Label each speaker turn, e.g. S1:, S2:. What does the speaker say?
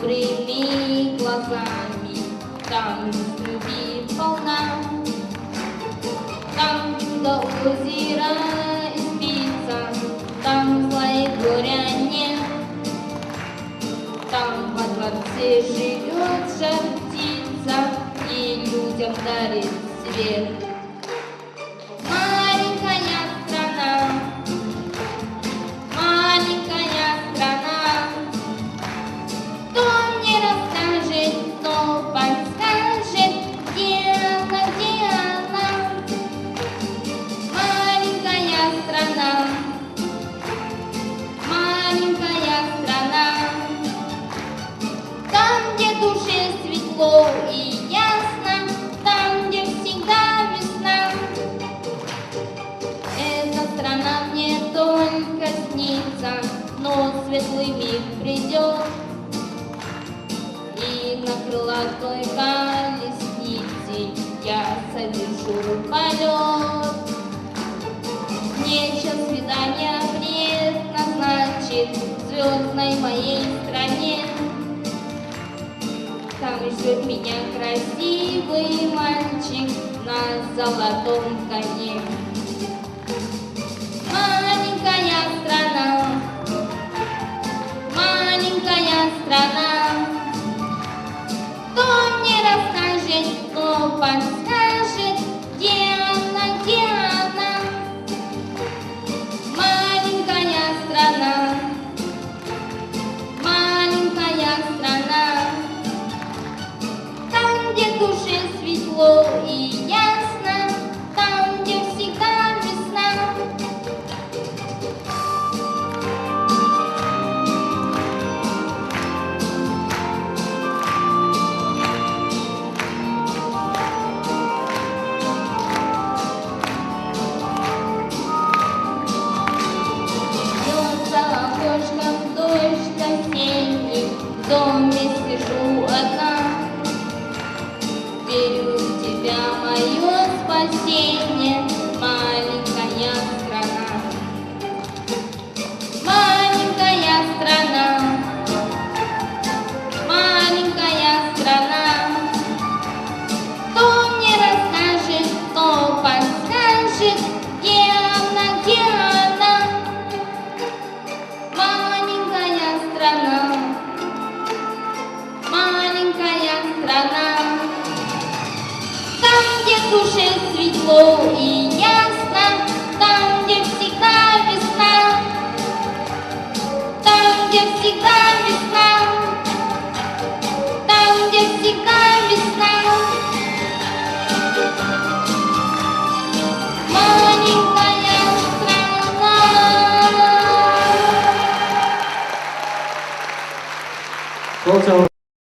S1: добрыми глазами, там любви полна, там до озера испиться, там зла и горя нет, там во дворце живет жар птица и людям дарит свет. Маленькая страна, кто мне расскажет, кто подскажет, где она? Маленькая страна, там, где душе светло и ясно, там, где всегда весна. Эта страна мне только снится, но светлый миг придет, и на крылатой колеснице я совершу полет. Мне час свидания предназначен в звездной моей стране. Там ждет меня красивый мальчик на золотом коне. Маленькая страна, кто мне расскажет, кто подскажет, где она? Маленькая страна, там, где душе светло и ясно, там, где всегда весна. Дождь осенний, в доме сижу одна. Верю в тебя, мое спасение.